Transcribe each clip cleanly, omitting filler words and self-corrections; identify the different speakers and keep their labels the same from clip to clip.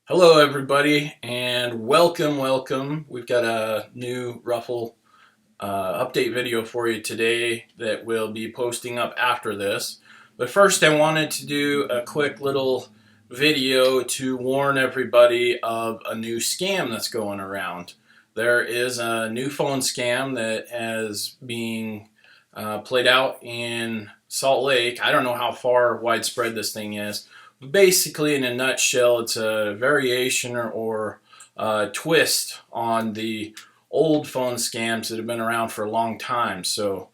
Speaker 1: Hello, everybody, and welcome. We've got a new Rufl update video for you today that we'll be posting up after this. But first, I wanted to do a quick little video to warn everybody of a new scam that's going around. There is a new phone scam that is being played out in Salt Lake. I don't know how far widespread this thing is. Basically, in a nutshell, it's a variation or twist on the old phone scams that have been around for a long time. So,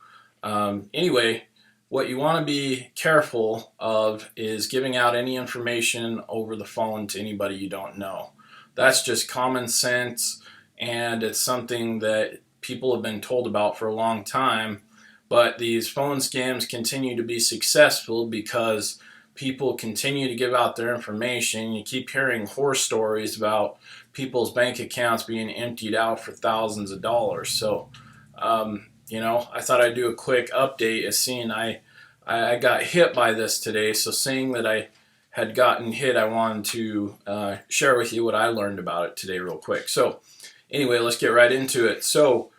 Speaker 1: anyway, what you want to be careful of is giving out any information over the phone to anybody you don't know. That's just common sense, and it's something that people have been told about for a long time. But these phone scams continue to be successful because people continue to give out their information. You keep hearing horror stories about people's bank accounts being emptied out for thousands of dollars. So, I thought I'd do a quick update as seeing I got hit by this today. So, seeing that I had gotten hit, I wanted to share with you what I learned about it today, real quick. So, anyway, let's get right into it. So,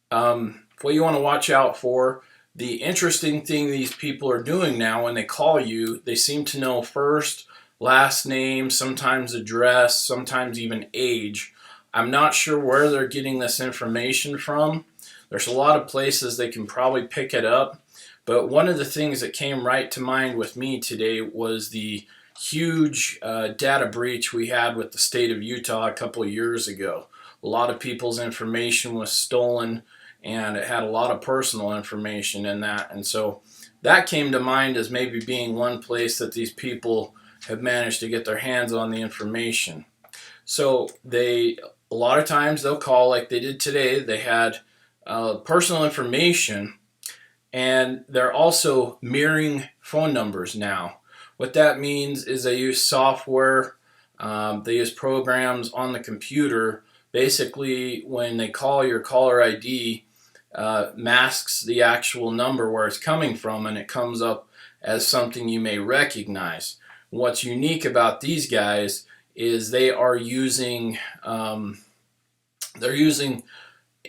Speaker 1: what you want to watch out for. The interesting thing these people are doing now when they call you, they seem to know first, last name, sometimes address, sometimes even age. I'm not sure where they're getting this information from. There's a lot of places they can probably pick it up. But one of the things that came right to mind with me today was the huge data breach we had with the state of Utah a couple of years ago. A lot of people's information was stolen, and it had a lot of personal information in that. And so that came to mind as maybe being one place that these people have managed to get their hands on the information. So a lot of times they'll call like they did today. They had personal information, and they're also mirroring phone numbers now. What that means is they use software, they use programs on the computer. Basically, when they call, your caller ID masks the actual number where it's coming from, and it comes up as something you may recognize. What's unique about these guys is they are using they're using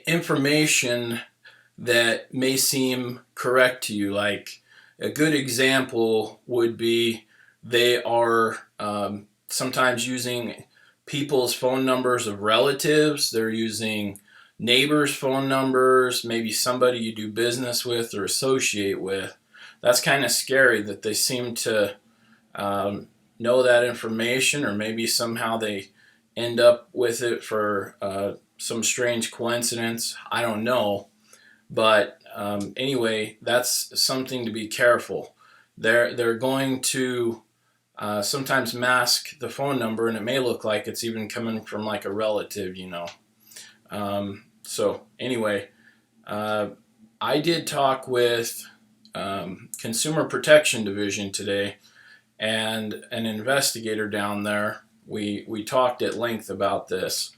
Speaker 1: information that may seem correct to you. Like a good example would be they are sometimes using people's phone numbers of relatives. They're using neighbors' phone numbers, maybe somebody you do business with or associate with. That's kind of scary that they seem to know that information, or maybe somehow they end up with it for some strange coincidence. I don't know. But anyway, that's something to be careful. They're going to sometimes mask the phone number, and it may look like it's even coming from like a relative. So anyway, I did talk with Consumer Protection Division today, and an investigator down there. We talked at length about this,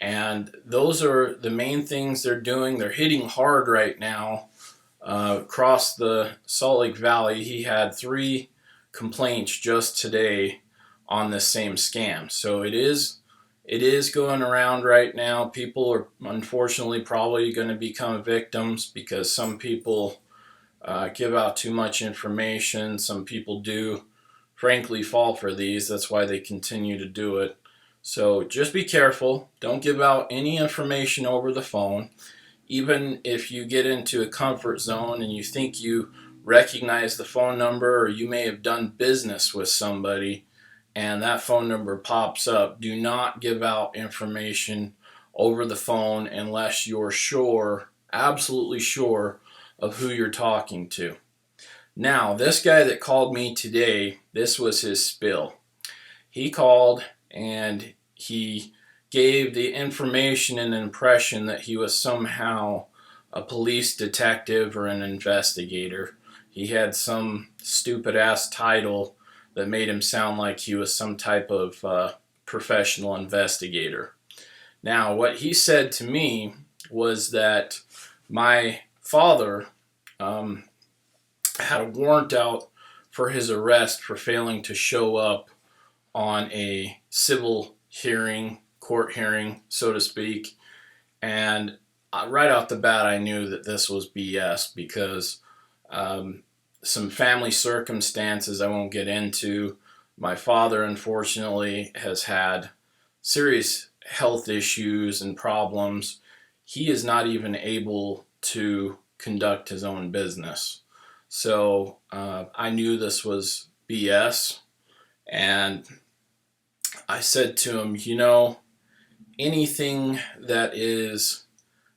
Speaker 1: and those are the main things they're doing. They're hitting hard right now across the Salt Lake Valley. He had 3 complaints just today on this same scam. So it is going around right now. People are unfortunately probably going to become victims because some people give out too much information. Some people do, frankly, fall for these. That's why they continue to do it. So just be careful. Don't give out any information over the phone. Even if you get into a comfort zone and you think you recognize the phone number, or you may have done business with somebody and that phone number pops up, do not give out information over the phone unless you're sure, absolutely sure, of who you're talking to. Now, this guy that called me today, this was his spill. He called and he gave the information and impression that he was somehow a police detective or an investigator. He had some stupid ass title that made him sound like he was some type of professional investigator. Now, what he said to me was that my father had a warrant out for his arrest for failing to show up on a civil hearing, court hearing, so to speak. And right off the bat, I knew that this was BS because some family circumstances I won't get into. My father, unfortunately, has had serious health issues and problems. He is not even able to conduct his own business. So I knew this was BS. And I said to him, you know, anything that is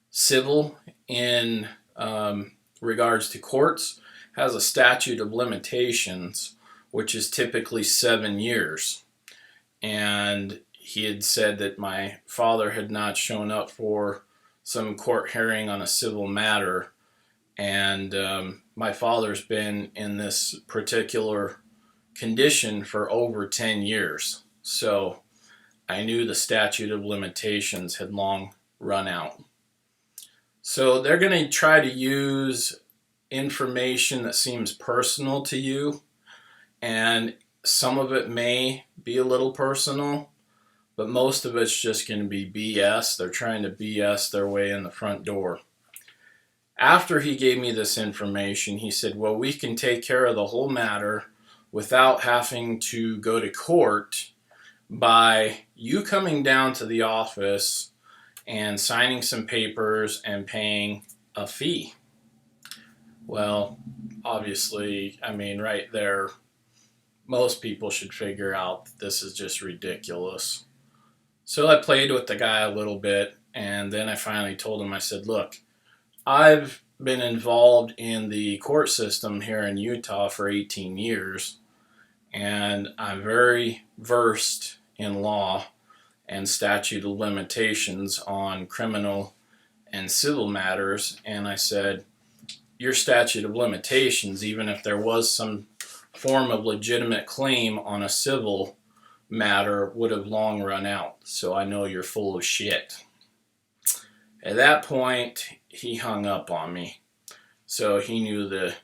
Speaker 1: civil in regards to courts has a statute of limitations, which is typically 7 years. And he had said that my father had not shown up for some court hearing on a civil matter. And my father's been in this particular condition for over 10 years. So I knew the statute of limitations had long run out. So they're going to try to use information that seems personal to you, and some of it may be a little personal, but most of it's just going to be BS. They're trying to BS their way in the front door. After he gave me this information, he said, well, we can take care of the whole matter without having to go to court by you coming down to the office and signing some papers and paying a fee. Well, obviously, I mean, right there, most people should figure out that this is just ridiculous. So I played with the guy a little bit, and then I finally told him, I said, look, I've been involved in the court system here in Utah for 18 years, and I'm very versed in law and statute of limitations on criminal and civil matters. And I said, your statute of limitations, even if there was some form of legitimate claim on a civil matter, would have long run out. So I know you're full of shit. At that point, he hung up on me. So he knew the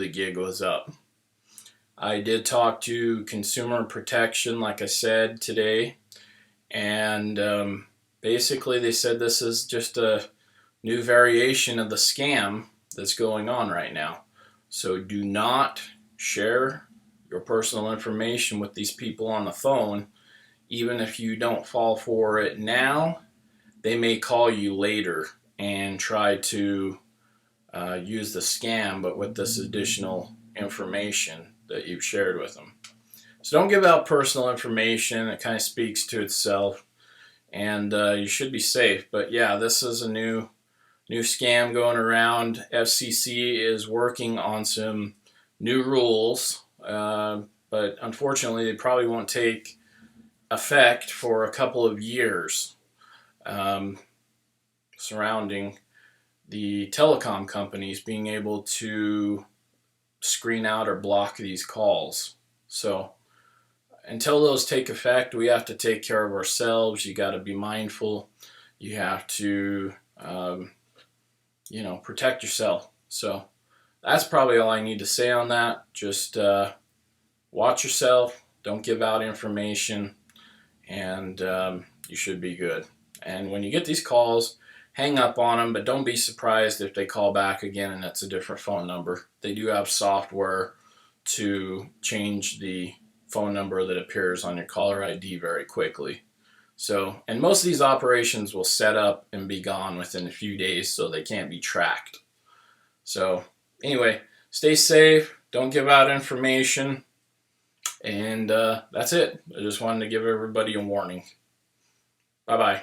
Speaker 1: gig was up. I did talk to Consumer Protection, like I said, today. And basically they said this is just a new variation of the scam that's going on right now. So do not share your personal information with these people on the phone. Even if you don't fall for it now, they may call you later and try to use the scam, but with this additional information that you've shared with them. So don't give out personal information. It kind of speaks to itself, and you should be safe. But yeah, this is a new scam going around. FCC is working on some new rules, but unfortunately they probably won't take effect for a couple of years surrounding the telecom companies being able to screen out or block these calls. So until those take effect, we have to take care of ourselves. You got to be mindful. You have to, protect yourself. So that's probably all I need to say on that. Just watch yourself. Don't give out information, and you should be good. And when you get these calls, hang up on them, but don't be surprised if they call back again and it's a different phone number. They do have software to change the phone number that appears on your caller ID very quickly. So, and most of these operations will set up and be gone within a few days, so they can't be tracked. So anyway, stay safe, don't give out information, and that's it. I just wanted to give everybody a warning. Bye-bye.